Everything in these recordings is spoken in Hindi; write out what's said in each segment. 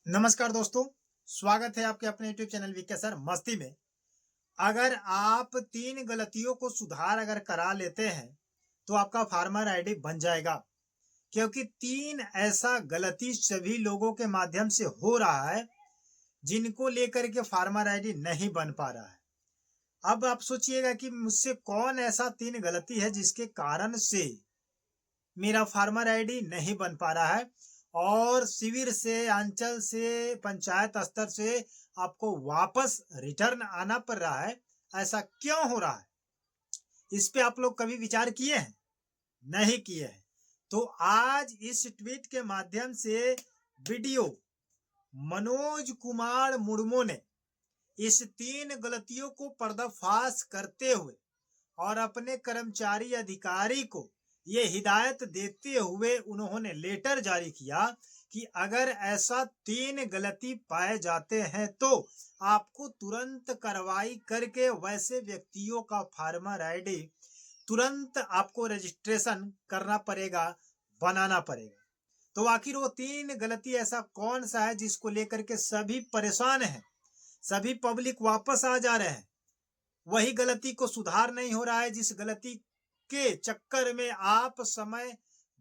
नमस्कार दोस्तों, स्वागत है आपके अपने YouTube चैनल वीके सर मस्ती में। अगर आप 3 गलतियों को सुधार अगर करा लेते हैं, तो आपका फार्मर आईडी बन जाएगा। क्योंकि 3 ऐसा गलती सभी लोगों के माध्यम से हो रहा है, जिनको लेकर के फार्मर आईडी नहीं बन पा रहा है। अब आप सोचिएगा कि मुझसे कौन ऐसा 3 गलती है जिसके कारण से मेरा फार्मर आईडी नहीं बन पा रहा है और शिविर से, अंचल से, पंचायत स्तर से आपको वापस रिटर्न आना पड़ रहा है। ऐसा क्यों हो रहा है? इस पे आप लोग कभी विचार किए हैं? नहीं किए हैं। तो आज इस ट्वीट के माध्यम से वीडियो मनोज कुमार मुर्मू ने इस 3 गलतियों को पर्दाफाश करते हुए और अपने कर्मचारी अधिकारी को ये हिदायत देते हुए उन्होंने लेटर जारी किया कि अगर ऐसा 3 गलती पाए जाते हैं तो आपको तुरंत कार्रवाई करके वैसे व्यक्तियों का फार्मर आईडी तुरंत आपको रजिस्ट्रेशन करना पड़ेगा, बनाना पड़ेगा। तो आखिर वो 3 गलती ऐसा कौन सा है जिसको लेकर के सभी परेशान हैं, सभी पब्लिक वापस आ जा रहे हैं? वही गलती को सुधार नहीं हो रहा है जिस गलती के चक्कर में आप समय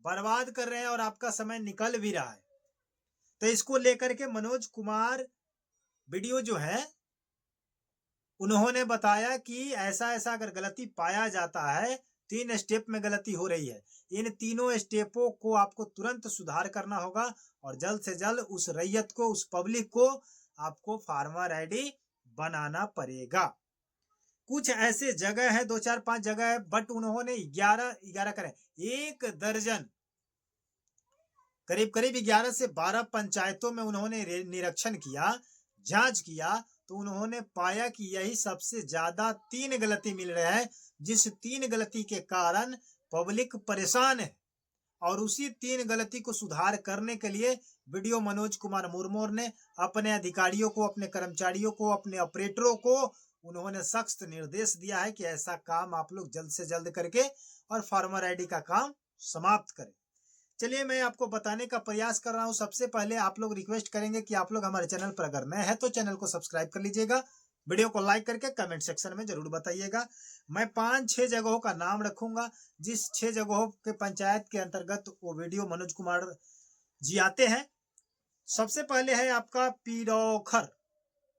बर्बाद कर रहे हैं और आपका समय निकल भी रहा है। तो इसको लेकर के मनोज कुमार वीडियो जो है उन्होंने बताया कि ऐसा अगर गलती पाया जाता है, 3 स्टेप में गलती हो रही है, इन तीनों स्टेपों को आपको तुरंत सुधार करना होगा और जल्द से जल्द उस रैयत को, उस पब्लिक को आपको फार्मर आईडी बनाना पड़ेगा। कुछ ऐसे जगह है, 2-4-5 जगह है, बट उन्होंने 11 करें 1 दर्जन करीब 11 से 12 पंचायतों में उन्होंने निरीक्षण किया, जांच किया, तो उन्होंने पाया कि यही सबसे ज्यादा 3 गलती मिल रहे हैं, जिस 3 गलती के कारण पब्लिक परेशान है। और उसी 3 गलती को सुधार करने के लिए वीडियो मनोज कुमार मुर्मू ने अपने अधिकारियों को, अपने कर्मचारियों को, अपने ऑपरेटरों को उन्होंने सख्त निर्देश दिया है कि ऐसा काम आप लोग जल्द से जल्द करके और फार्मर आईडी का काम समाप्त करें। चलिए मैं आपको बताने का प्रयास कर रहा हूं। सबसे पहले आप लोग रिक्वेस्ट करेंगे कि आप लोग हमारे चैनल पर अगर नए हैं तो चैनल को सब्सक्राइब कर लीजिएगा, वीडियो को लाइक करके कमेंट सेक्शन में जरूर बताइएगा। मैं 5-6 जगहों का नाम रखूंगा, जिस 6 जगहों के पंचायत के अंतर्गत वो वीडियो मनोज कुमार जी आते हैं। सबसे पहले है आपका पिरौखर,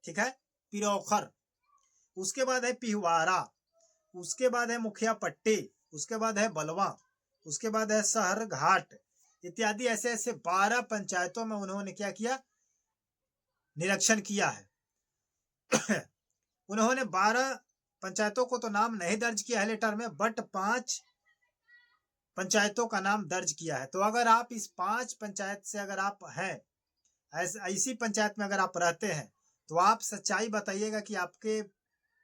ठीक है, पिरौखर। उसके बाद है पिहवारा, उसके बाद है मुखिया पट्टी, उसके बाद है बलवा, उसके बाद है शहर घाट इत्यादि। ऐसे 12 पंचायतों में उन्होंने क्या किया, निरीक्षण किया है। उन्होंने 12 पंचायतों को तो नाम नहीं दर्ज किया है लेटर में, बट 5 पंचायतों का नाम दर्ज किया है। तो अगर आप इस 5 पंचायत से अगर आप हैं, ऐसी पंचायत में अगर आप रहते हैं, तो आप सच्चाई बताइएगा कि आपके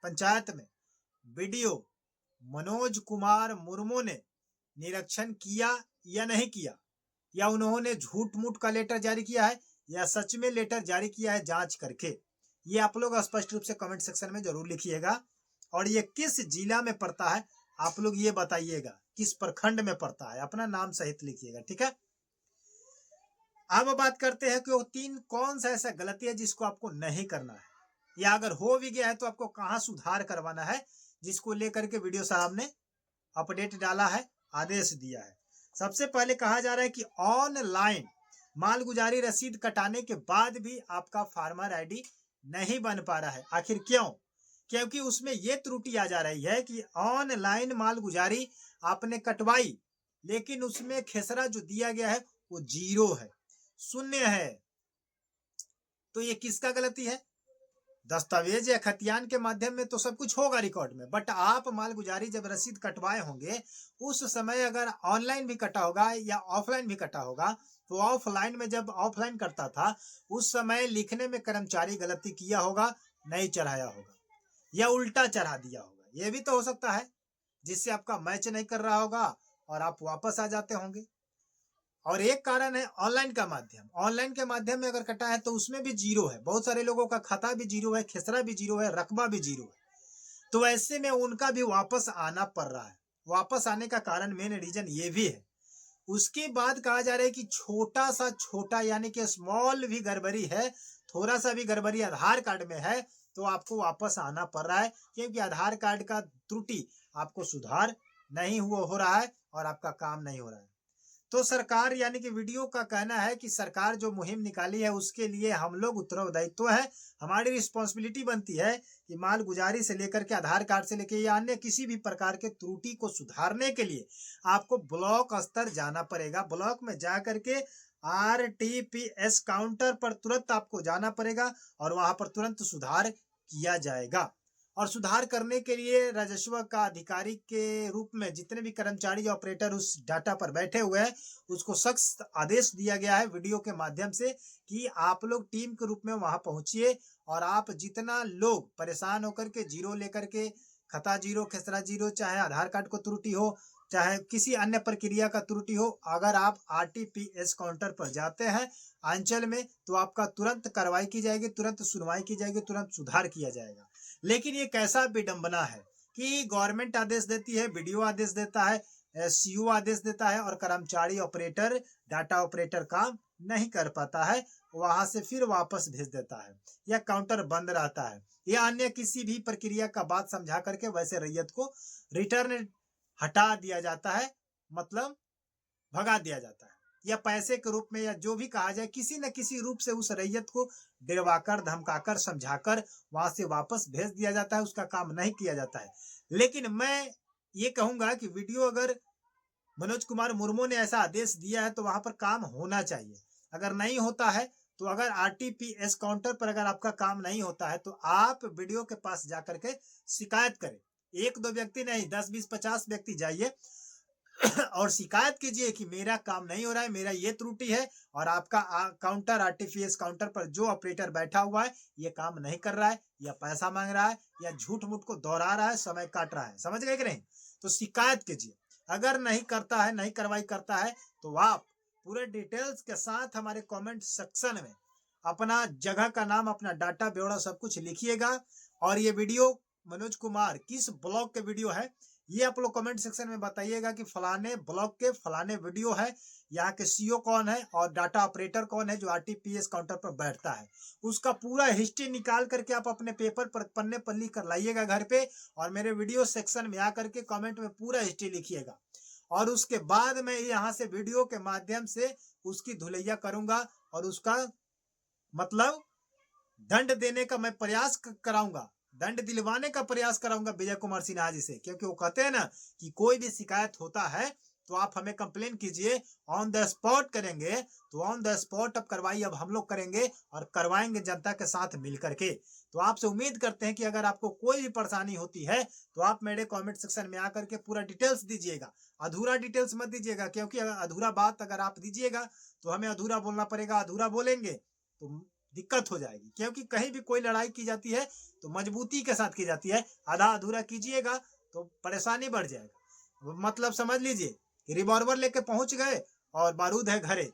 पंचायत में वीडियो मनोज कुमार मुर्मू ने निरीक्षण किया या नहीं किया, या उन्होंने झूठ मूठ का लेटर जारी किया है या सच में लेटर जारी किया है जांच करके। ये आप लोग स्पष्ट रूप से कमेंट सेक्शन में जरूर लिखिएगा। और ये किस जिला में पड़ता है आप लोग ये बताइएगा, किस प्रखंड में पड़ता है, अपना नाम सहित लिखिएगा, ठीक है। अब बात करते हैं कि वो 3 कौन सा ऐसा गलती है जिसको आपको नहीं करना है, या अगर हो भी गया है तो आपको कहाँ सुधार करवाना है, जिसको लेकर के वीडियो साहब ने अपडेट डाला है, आदेश दिया है। सबसे पहले कहा जा रहा है कि ऑनलाइन मालगुजारी रसीद कटाने के बाद भी आपका फार्मर आईडी नहीं बन पा रहा है। आखिर क्यों? क्योंकि उसमें यह त्रुटि आ जा रही है कि ऑनलाइन मालगुजारी आपने कटवाई, लेकिन उसमें खेसरा जो दिया गया है वो 0 है, 0 है। तो ये किसका गलती है? दस्तावेज या खतियान के माध्यम में तो सब कुछ होगा रिकॉर्ड में, बट आप मालगुजारी जब रसीद कटवाए होंगे उस समय अगर ऑनलाइन भी कटा होगा या ऑफलाइन भी कटा होगा, तो ऑफलाइन में जब ऑफलाइन करता था उस समय लिखने में कर्मचारी गलती किया होगा, नहीं चढ़ाया होगा या उल्टा चढ़ा दिया होगा। यह भी तो हो सकता है, जिससे आपका मैच नहीं कर रहा होगा और आप वापस आ जाते होंगे। और एक कारण है ऑनलाइन का माध्यम, ऑनलाइन के माध्यम में अगर कटा है तो उसमें भी 0 है, बहुत सारे लोगों का खाता भी 0 है, खेसरा भी 0 है, रकबा भी 0 है। तो ऐसे में उनका भी वापस आना पड़ रहा है। वापस आने का कारण मेन रीजन ये भी है, उसके बाद कहा जा रहा है कि छोटा सा छोटा यानी कि स्मॉल भी गड़बड़ी है, थोड़ा सा भी गड़बड़ी आधार कार्ड में है तो आपको वापस आना पड़ रहा है, क्योंकि आधार कार्ड का त्रुटि आपको सुधार नहीं हो रहा है और आपका काम नहीं हो रहा है। तो सरकार यानी कि वीडियो का कहना है कि सरकार जो मुहिम निकाली है उसके लिए हम लोग उत्तरदायित्व है, हमारी रिस्पॉन्सिबिलिटी बनती है कि मालगुजारी से लेकर के आधार कार्ड से लेकर या अन्य किसी भी प्रकार के त्रुटि को सुधारने के लिए आपको ब्लॉक स्तर जाना पड़ेगा। ब्लॉक में जा करके RTPS काउंटर पर तुरंत आपको जाना पड़ेगा और वहां पर तुरंत सुधार किया जाएगा। और सुधार करने के लिए राजस्व का अधिकारी के रूप में जितने भी कर्मचारी ऑपरेटर उस डाटा पर बैठे हुए हैं उसको सख्त आदेश दिया गया है वीडियो के माध्यम से कि आप लोग टीम के रूप में वहां पहुंचिए और आप जितना लोग परेशान होकर के जीरो लेकर के खता जीरो खेसरा जीरो, चाहे आधार कार्ड को त्रुटि हो चाहे किसी अन्य प्रक्रिया का त्रुटि हो, अगर आप RTPS काउंटर पर जाते हैं अंचल में तो आपका तुरंत कार्रवाई की जाएगी, तुरंत सुनवाई की जाएगी, तुरंत सुधार किया जाएगा। लेकिन ये कैसा विडंबना है कि गवर्नमेंट आदेश देती है, वीडियो आदेश देता है, CO आदेश देता है और कर्मचारी ऑपरेटर डाटा ऑपरेटर काम नहीं कर पाता है, वहां से फिर वापस भेज देता है या काउंटर बंद रहता है या अन्य किसी भी प्रक्रिया का बात समझा करके वैसे रैयत को रिटर्न हटा दिया जाता है, मतलब भगा दिया जाता है या पैसे के रूप में या जो भी कहा जाए किसी न किसी रूप से उस रैयत को डरवाकर धमकाकर समझाकर वहां से वापस भेज दिया जाता है, उसका काम नहीं किया जाता है। लेकिन मैं ये कहूंगा कि वीडियो अगर मनोज कुमार मुर्मू ने ऐसा आदेश दिया है तो वहां पर काम होना चाहिए। अगर नहीं होता है तो अगर RTPS काउंटर पर अगर आपका काम नहीं होता है तो आप वीडियो के पास जाकर के शिकायत करें। एक दो व्यक्ति नहीं, 10 20 50 व्यक्ति जाइए और शिकायत कीजिए कि मेरा काम नहीं हो रहा है, मेरा ये त्रुटि है और आपका काउंटर RTPS काउंटर पर जो ऑपरेटर बैठा हुआ है ये काम नहीं कर रहा है या पैसा मांग रहा है या झूठ मूठ को दोहरा रहा है, समय काट रहा है। समझ गए कि नहीं? तो शिकायत कीजिए। अगर नहीं करता है, नहीं कार्रवाई करता है तो आप पूरे डिटेल्स के साथ हमारे कमेंट सेक्शन में अपना जगह का नाम, अपना डाटा ब्यौरा सब कुछ लिखिएगा और ये वीडियो मनोज कुमार किस ब्लॉग के वीडियो है ये आप लोग कमेंट सेक्शन में बताइएगा कि फलाने ब्लॉग के फलाने वीडियो है, यहाँ के CO कौन है और डाटा ऑपरेटर कौन है जो RTPS काउंटर पर बैठता है। उसका पूरा हिस्ट्री निकाल करके आप अपने पेपर पर पन्ने पर लिख कर लाइएगा घर पे और मेरे वीडियो सेक्शन में आकर के कमेंट में पूरा हिस्ट्री लिखिएगा और उसके बाद मैं यहाँ से वीडियो के माध्यम से उसकी धुलैया करूंगा और उसका मतलब दंड देने का मैं प्रयास कराऊंगा, दंड दिलवाने का प्रयास कराऊंगा विजय कुमार सिन्हा जी से, क्योंकि वो कहते हैं ना कि कोई भी शिकायत होता है तो आप हमें कंप्लेन कीजिए, ऑन द स्पॉट करेंगे। तो ऑन द स्पॉट अब कार्रवाई अब हम लोग करेंगे और करवाएंगे जनता के साथ मिल करके। तो आपसे उम्मीद करते हैं कि अगर आपको कोई भी परेशानी होती है तो आप मेरे कमेंट सेक्शन में आकर के पूरा डिटेल्स दीजिएगा, अधूरा डिटेल्स मत दीजिएगा, क्योंकि अधूरा बात अगर आप दीजिएगा तो हमें अधूरा बोलना पड़ेगा, अधूरा बोलेंगे तो दिक्कत हो जाएगी। क्योंकि कहीं भी कोई लड़ाई की जाती है तो मजबूती के साथ की जाती है, आधा अधूरा कीजिएगा तो परेशानी बढ़ जाएगा। मतलब समझ लीजिए कि रिवॉल्वर लेके पहुंच गए और बारूद है घरे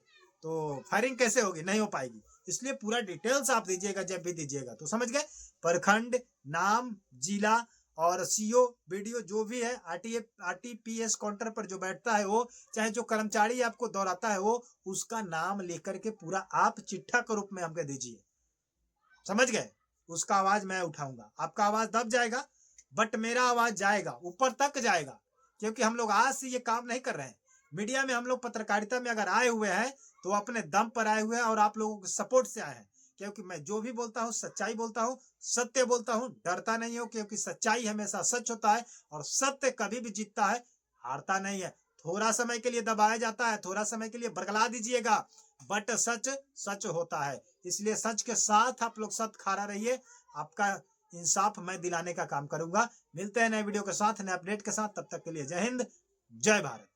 तो फायरिंग कैसे होगी, नहीं हो पाएगी। इसलिए पूरा डिटेल्स आप दीजिएगा जब भी दीजिएगा तो समझ गए, प्रखंड नाम, जिला और CO वीडियो जो भी है RTPS काउंटर पर जो बैठता है वो, चाहे जो कर्मचारी आपको दौड़ाता है वो, उसका नाम लेकर के पूरा आप चिट्ठा के रूप में हमको दीजिए। समझ गए? उसका आवाज मैं उठाऊंगा, आपका आवाज दब जाएगा बट मेरा आवाज जाएगा, ऊपर तक जाएगा, क्योंकि हम लोग आज से ये काम नहीं कर रहे हैं। मीडिया में हम लोग पत्रकारिता में अगर आए हुए हैं तो अपने दम पर आए हुए हैं और आप लोगों के सपोर्ट से आए हैं, क्योंकि मैं जो भी बोलता हूँ सच्चाई बोलता हूँ, सत्य बोलता हूँ, डरता नहीं हूँ, क्योंकि सच्चाई हमेशा सच होता है और सत्य कभी भी जीतता है, हारता नहीं है। थोड़ा समय के लिए दबाया जाता है, थोड़ा समय के लिए बरगला दीजिएगा बट सच सच होता है। इसलिए सच के साथ आप लोग सत्य खड़ा रहिए, आपका इंसाफ मैं दिलाने का काम करूंगा। मिलते हैं नए वीडियो के साथ, नए अपडेट के साथ, तब तक के लिए जय हिंद, जय भारत।